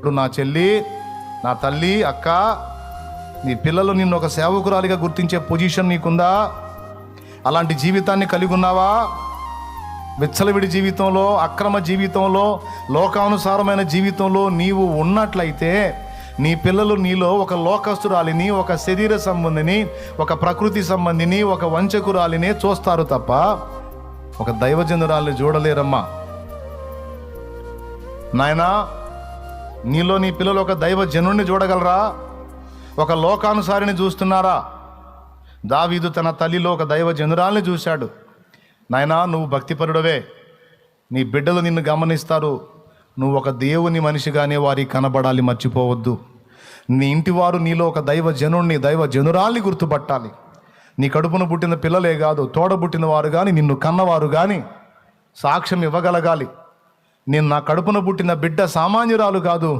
ఇప్పుడు నా చెల్లి, నా తల్లి, అక్క, నీ పిల్లలు నిన్ను ఒక సేవకురాలిగా గుర్తించే పొజిషన్ నీకుందా? అలాంటి జీవితాన్ని కలిగి ఉన్నావా? విచ్చలవిడి జీవితంలో, అక్రమ జీవితంలో, లోకానుసారమైన జీవితంలో నీవు ఉన్నట్లయితే నీ పిల్లలు నీలో ఒక లోకస్తురాలిని, ఒక శరీర సంబంధిని, ఒక ప్రకృతి సంబంధిని, ఒక వంచకురాలినే చూస్తారు తప్ప ఒక దైవజనురాలిని చూడలేరమ్మా. నాయనా, నీలో నీ పిల్లలు ఒక దైవజనుడిని చూడగలరా? ఒక లోకానుసారిని చూస్తున్నారా? దావీదు తన తల్లిలో ఒక దైవజనురాల్ని చూశాడు. నాయనా, నువ్వు భక్తిపరుడవే, నీ బిడ్డలు నిన్ను గమనిస్తారు, నువ్వు ఒక దేవుని మనిషిగానే వారికి కనబడాలి, మర్చిపోవద్దు. నీ ఇంటి వారు నీలో ఒక దైవజనుడిని, దైవజనురాల్ని గుర్తుపట్టాలి. నీ కడుపున పుట్టిన పిల్లలే కాదు, తోడబుట్టిన వారు కానీ, నిన్ను కన్నవారు కానీ సాక్ష్యం ఇవ్వగలగాలి. నేను నా కడుపున పుట్టిన బిడ్డ సామాన్యురాలు కాదు,